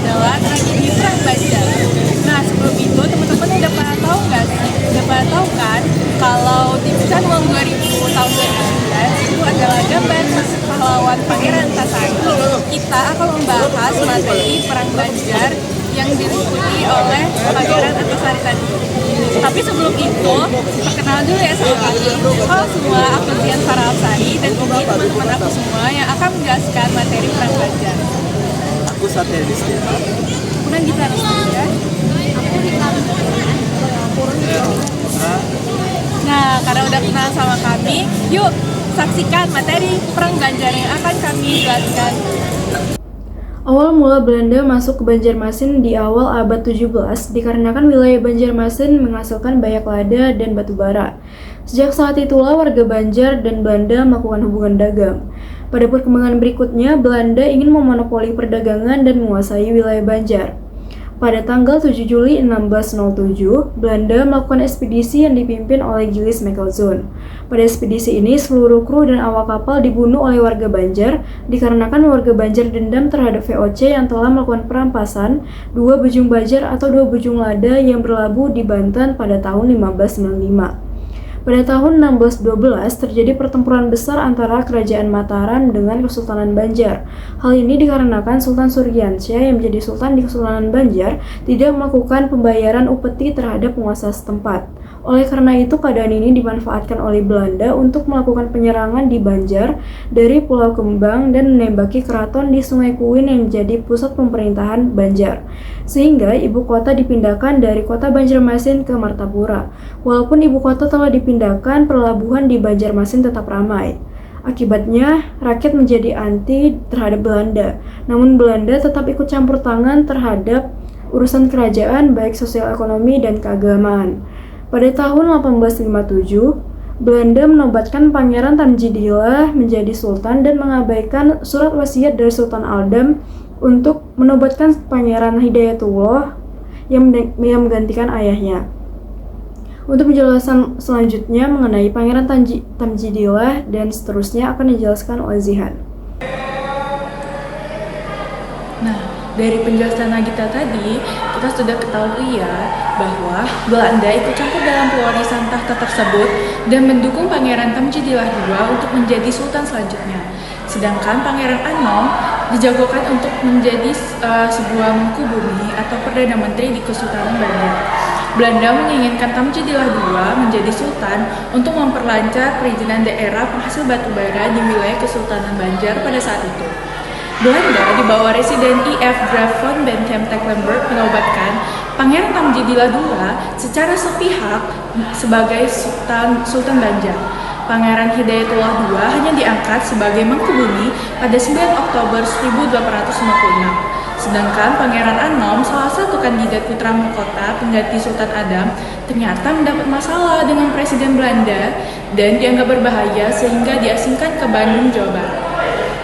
adalah tragedi Perang Banjar. Nah, sebelum itu teman-teman udah pada tahu nggak sih? Udah pada tahu kan kalau di Pecahan Uang 2000 tahun 2009 itu adalah gambar pahlawan Pangeran Antasari. Kita akan membahas materi Perang Banjar yang diikuti oleh Pangeran Antasari tadi. Tapi sebelum itu, perkenalan dulu ya sama kami. Halo semua, aku Dian Farahsari dan ini teman-teman aku semua yang akan menjelaskan materi Perang Banjar. Aku Satya Distina. Aku Nandita Rusdia. Nah, karena udah kenal sama kami, yuk saksikan materi Perang Banjar yang akan kami jelaskan. Awal mula Belanda masuk ke Banjarmasin di awal abad 17 dikarenakan wilayah Banjarmasin menghasilkan banyak lada dan batu bara. Sejak saat itulah warga Banjar dan Belanda melakukan hubungan dagang. Pada perkembangan berikutnya, Belanda ingin memonopoli perdagangan dan menguasai wilayah Banjar. Pada tanggal 7 Juli 1607, Belanda melakukan ekspedisi yang dipimpin oleh Gilles Mackelzoon. Pada ekspedisi ini, seluruh kru dan awak kapal dibunuh oleh warga Banjar dikarenakan warga Banjar dendam terhadap VOC yang telah melakukan perampasan 2 bujung bajar atau 2 bujung lada yang berlabuh di Banten pada tahun 1595. Pada tahun 1612 terjadi pertempuran besar antara Kerajaan Mataram dengan Kesultanan Banjar. Hal ini dikarenakan Sultan Suryansyah yang menjadi sultan di Kesultanan Banjar tidak melakukan pembayaran upeti terhadap penguasa setempat. Oleh karena itu, keadaan ini dimanfaatkan oleh Belanda untuk melakukan penyerangan di Banjar dari Pulau Kembang dan menembaki keraton di Sungai Kuin yang menjadi pusat pemerintahan Banjar. Sehingga ibu kota dipindahkan dari kota Banjarmasin ke Martapura. Walaupun ibu kota telah dipindahkan, pelabuhan di Banjarmasin tetap ramai. Akibatnya, rakyat menjadi anti terhadap Belanda. Namun Belanda tetap ikut campur tangan terhadap urusan kerajaan baik sosial ekonomi dan keagamaan. Pada tahun 1857, Belanda menobatkan Pangeran Tamjidillah menjadi sultan dan mengabaikan surat wasiat dari Sultan Aldam untuk menobatkan Pangeran Hidayatullah yang menggantikan ayahnya. Untuk penjelasan selanjutnya mengenai Pangeran Tamjidillah dan seterusnya akan dijelaskan oleh Zihan. Nah, dari penjelasan Nagita tadi, kita sudah ketahui ya bahwa Belanda ikut campur dalam pewarisan tahta tersebut dan mendukung Pangeran Tamjidillah II untuk menjadi sultan selanjutnya. Sedangkan Pangeran Anom dijagokan untuk menjadi sebuah mengku bumi atau perdana menteri di Kesultanan Banjar. Belanda menginginkan Tamjidillah II menjadi sultan untuk memperlancar perizinan daerah penghasil batu bara di wilayah Kesultanan Banjar pada saat itu. Belanda di bawah Residen I.F. Graaf von Bentheim-Tecklenburg menobatkan Pangeran Tamjidillah II secara sepihak sebagai Sultan Banjar. Pangeran Hidayatullah II hanya diangkat sebagai mengku bumi pada 9 Oktober 1256. Sedangkan Pangeran Anom, salah satu kandidat putra mahkota pengganti Sultan Adam, ternyata mendapat masalah dengan Presiden Belanda dan dianggap berbahaya sehingga diasingkan ke Bandung, Jawa Barat.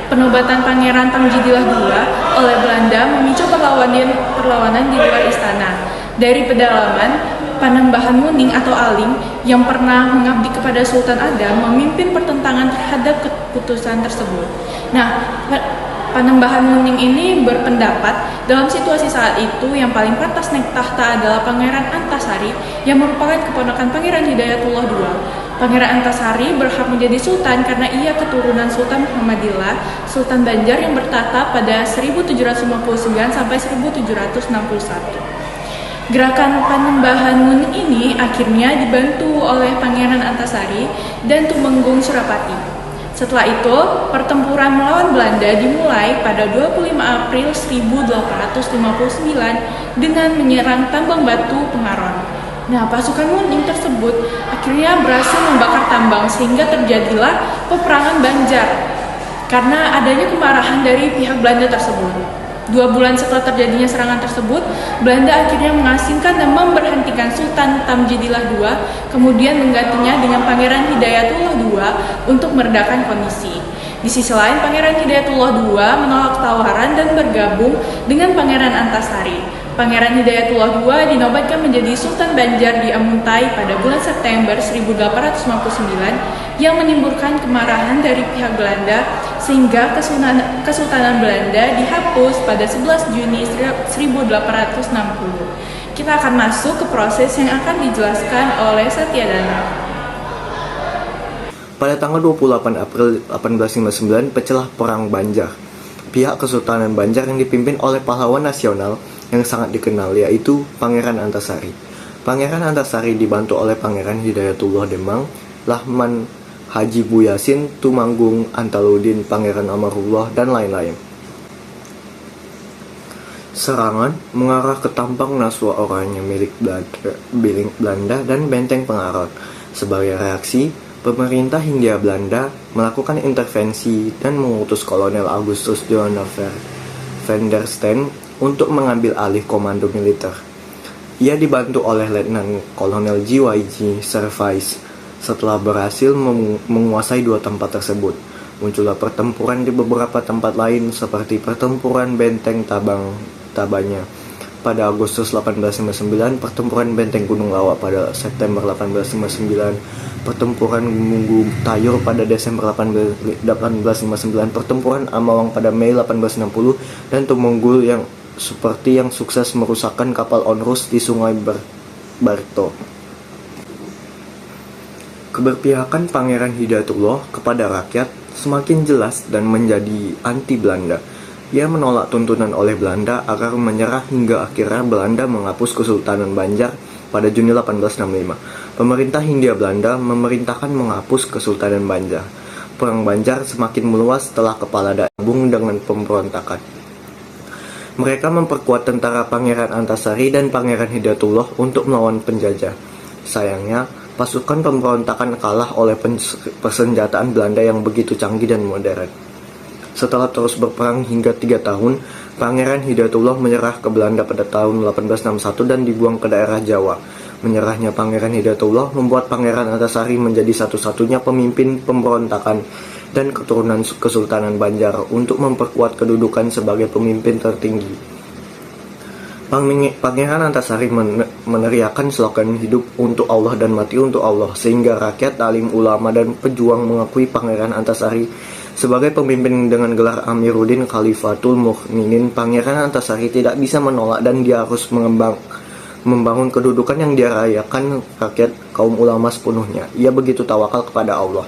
Penobatan Pangeran Tamjidillah II oleh Belanda memicu perlawanan di luar istana. Dari pedalaman, Panembahan Muning atau Aling yang pernah mengabdi kepada Sultan Adam memimpin pertentangan terhadap keputusan tersebut. Nah, Panembahan Muning ini berpendapat dalam situasi saat itu yang paling pantas naik tahta adalah Pangeran Antasari yang merupakan keponakan Pangeran Hidayatullah II. Pangeran Antasari berhak menjadi sultan karena ia keturunan Sultan Muhammadillah, Sultan Banjar yang bertahta pada 1759 sampai 1761. Gerakan Panembahan Muning ini akhirnya dibantu oleh Pangeran Antasari dan Tumenggung Surapati. Setelah itu, pertempuran melawan Belanda dimulai pada 25 April 1859 dengan menyerang tambang batu Pengaron. Nah, pasukan Muning tersebut akhirnya berhasil membakar tambang sehingga terjadilah peperangan Banjar karena adanya kemarahan dari pihak Belanda tersebut. 2 bulan setelah terjadinya serangan tersebut, Belanda akhirnya mengasingkan dan memberhentikan Sultan Tamjidillah II, kemudian menggantinya dengan Pangeran Hidayatullah II untuk meredakan kondisi. Di sisi lain, Pangeran Hidayatullah II menolak tawaran dan bergabung dengan Pangeran Antasari. Pangeran Hidayatullah II dinobatkan menjadi Sultan Banjar di Amuntai pada bulan September 1859 yang menimbulkan kemarahan dari pihak Belanda sehingga Kesultanan Belanda dihapus pada 11 Juni 1860. Kita akan masuk ke proses yang akan dijelaskan oleh Satyadana. Pada tanggal 28 April 1859 pecahlah Perang Banjar. Pihak Kesultanan Banjar yang dipimpin oleh pahlawan nasional yang sangat dikenal yaitu Pangeran Antasari. Pangeran Antasari dibantu oleh Pangeran Hidayatullah Demang, Lahman Haji Buyasin, Tumanggung Antaludin, Pangeran Amarullah, dan lain-lain. Serangan mengarah ke Tampang Naswa Oranye milik Belanda dan Benteng Pengarot. Sebagai reaksi, pemerintah Hindia Belanda melakukan intervensi dan mengutus Kolonel Augustus Johanna van der Steen untuk mengambil alih komando militer. Ia dibantu oleh Letnan Kolonel JYG Service. Setelah berhasil menguasai dua tempat tersebut, muncullah pertempuran di beberapa tempat lain seperti pertempuran Benteng Tabanya pada Agustus 1859, pertempuran Benteng Gunung Lawak pada September 1859, pertempuran Munggu Tayur pada Desember 1859, pertempuran Amawang pada Mei 1860, dan Tumunggul yang sukses merusakkan kapal Onrus di Sungai Barito. Keberpihakan Pangeran Hidayatullah kepada rakyat semakin jelas dan menjadi anti Belanda. Ia menolak tuntunan oleh Belanda agar menyerah hingga akhirnya Belanda menghapus Kesultanan Banjar pada Juni 1865. Pemerintah Hindia Belanda memerintahkan menghapus Kesultanan Banjar. Perang Banjar semakin meluas setelah kepala daerah gabung dengan pemberontakan. Mereka memperkuat tentara Pangeran Antasari dan Pangeran Hidayatullah untuk melawan penjajah. Sayangnya, pasukan pemberontakan kalah oleh persenjataan Belanda yang begitu canggih dan modern. Setelah terus berperang hingga 3 tahun, Pangeran Hidayatullah menyerah ke Belanda pada tahun 1861 dan dibuang ke daerah Jawa. Menyerahnya Pangeran Hidayatullah membuat Pangeran Antasari menjadi satu-satunya pemimpin pemberontakan dan keturunan Kesultanan Banjar untuk memperkuat kedudukan sebagai pemimpin tertinggi. Pangeran Antasari meneriakan slogan hidup untuk Allah dan mati untuk Allah, sehingga rakyat, alim, ulama, dan pejuang mengakui Pangeran Antasari sebagai pemimpin dengan gelar Amiruddin Khalifatul Mukminin. Pangeran Antasari tidak bisa menolak dan dia harus membangun kedudukan yang dirayakan rakyat kaum ulama sepenuhnya. Ia begitu tawakal kepada Allah.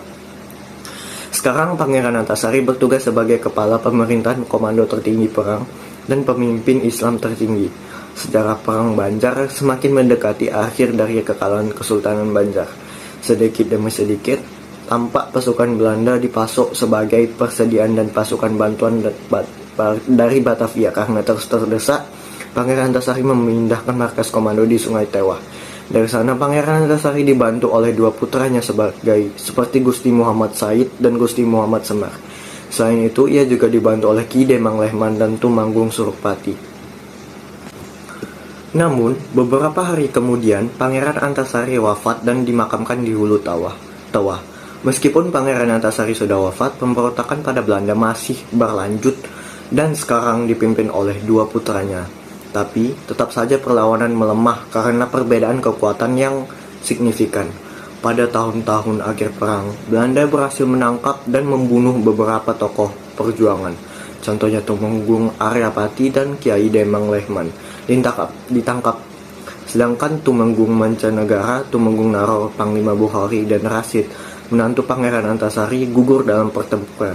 Sekarang Pangeran Antasari bertugas sebagai kepala pemerintahan komando tertinggi perang dan pemimpin Islam tertinggi. Sejarah Perang Banjar semakin mendekati akhir dari kekalahan Kesultanan Banjar. Sedikit demi sedikit, tampak pasukan Belanda dipasok sebagai persediaan dan pasukan bantuan dari Batavia. Karena terus terdesak, Pangeran Antasari memindahkan markas komando di Sungai Tewah. Dari sana Pangeran Antasari dibantu oleh dua putranya seperti Gusti Muhammad Said dan Gusti Muhammad Semar. Selain itu, ia juga dibantu oleh Ki Demang Lehman dan Tumanggung Surupati. Namun, beberapa hari kemudian Pangeran Antasari wafat dan dimakamkan di Hulu Tawah. Meskipun Pangeran Antasari sudah wafat, pemberontakan pada Belanda masih berlanjut dan sekarang dipimpin oleh dua putranya. Tapi, tetap saja perlawanan melemah karena perbedaan kekuatan yang signifikan. Pada tahun-tahun akhir perang, Belanda berhasil menangkap dan membunuh beberapa tokoh perjuangan. Contohnya Tumenggung Aryapati dan Kiai Demang Lehman ditangkap. Sedangkan Tumenggung Mancanegara, Tumenggung Naro, Panglima Bukhari, dan Rasid, menantu Pangeran Antasari, gugur dalam pertempuran.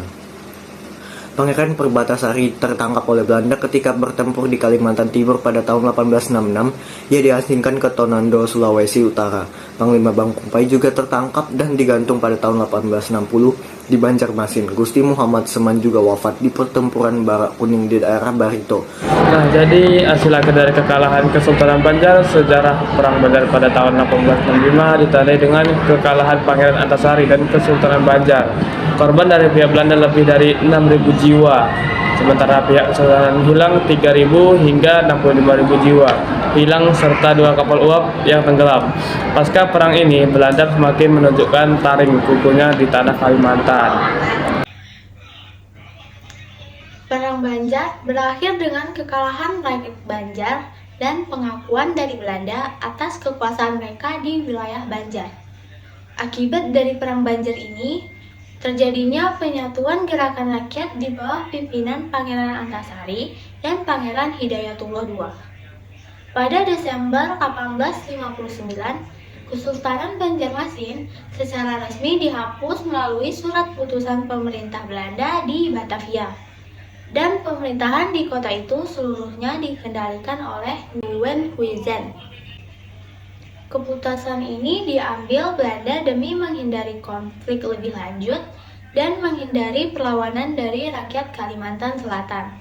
Pangeran Perbatasari tertangkap oleh Belanda ketika bertempur di Kalimantan Timur pada tahun 1866. Ia diasingkan ke Tonando, Sulawesi Utara. Panglima Bangkumpai juga tertangkap dan digantung pada tahun 1860 di Banjarmasin. Gusti Muhammad Seman juga wafat di pertempuran Barak Kuning di daerah Barito. Nah, jadi hasil akhir dari kekalahan Kesultanan Banjar, sejarah Perang Banjar pada tahun 1865 ditandai dengan kekalahan Pangeran Antasari dan Kesultanan Banjar. Korban dari pihak Belanda lebih dari 6.000 jiwa, sementara pihak Kesultanan hilang 3.000 hingga 65.000 jiwa hilang serta 2 kapal uap yang tenggelam. Pasca perang ini, Belanda semakin menunjukkan taring kukunya di tanah Kalimantan. Banjar berakhir dengan kekalahan rakyat Banjar dan pengakuan dari Belanda atas kekuasaan mereka di wilayah Banjar. Akibat dari Perang Banjar ini, terjadinya penyatuan gerakan rakyat di bawah pimpinan Pangeran Antasari dan Pangeran Hidayatullah II. Pada Desember 1859, Kesultanan Banjarmasin secara resmi dihapus melalui surat putusan pemerintah Belanda di Batavia. Dan pemerintahan di kota itu seluruhnya dikendalikan oleh Nguyen Huizen. Keputusan ini diambil Belanda demi menghindari konflik lebih lanjut dan menghindari perlawanan dari rakyat Kalimantan Selatan.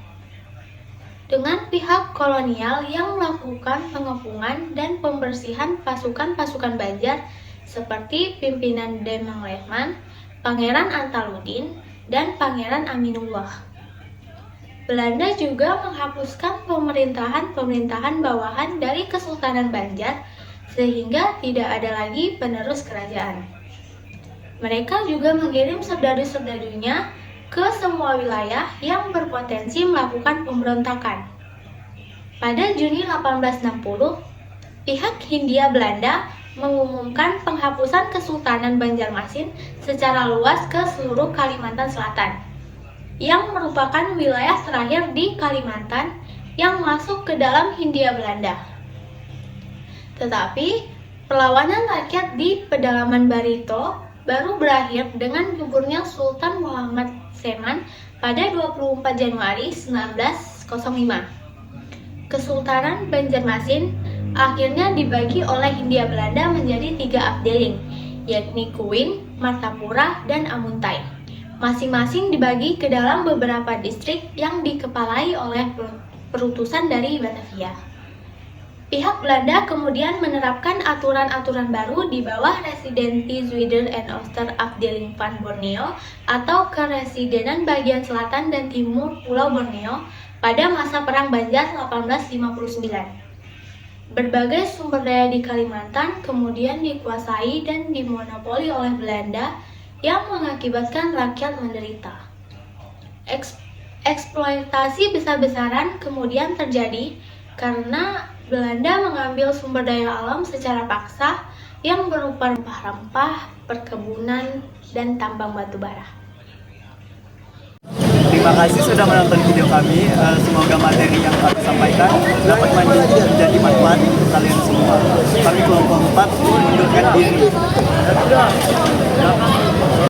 Dengan pihak kolonial yang melakukan pengepungan dan pembersihan pasukan-pasukan Banjar seperti pimpinan Demang Lehman, Pangeran Antaludin, dan Pangeran Aminullah. Belanda juga menghapuskan pemerintahan-pemerintahan bawahan dari Kesultanan Banjar sehingga tidak ada lagi penerus kerajaan. Mereka juga mengirim serdadu-serdadunya ke semua wilayah yang berpotensi melakukan pemberontakan. Pada Juni 1860, pihak Hindia Belanda mengumumkan penghapusan Kesultanan Banjarmasin secara luas ke seluruh Kalimantan Selatan, yang merupakan wilayah terakhir di Kalimantan yang masuk ke dalam Hindia Belanda. Tetapi, perlawanan rakyat di pedalaman Barito baru berakhir dengan gugurnya Sultan Muhammad Seman pada 24 Januari 1905. Kesultanan Banjarmasin akhirnya dibagi oleh Hindia Belanda menjadi 3 afdeling, yakni Kuwin, Martapura, dan Amuntai. Masing-masing dibagi ke dalam beberapa distrik yang dikepalai oleh perutusan dari Batavia. Pihak Belanda kemudian menerapkan aturan-aturan baru di bawah Residentie Zuider en Ooster Afdeling van Borneo atau Keresidenan bagian selatan dan timur Pulau Borneo pada masa Perang Banjar 1859. Berbagai sumber daya di Kalimantan kemudian dikuasai dan dimonopoli oleh Belanda yang mengakibatkan rakyat menderita. Eksploitasi besar-besaran kemudian terjadi karena Belanda mengambil sumber daya alam secara paksa yang berupa rempah-rempah, perkebunan, dan tambang batu bara. Terima kasih sudah menonton video kami. Semoga materi yang kami sampaikan dapat menjadi manfaat untuk kalian semua. Kami kelompok 4 mengundurkan diri.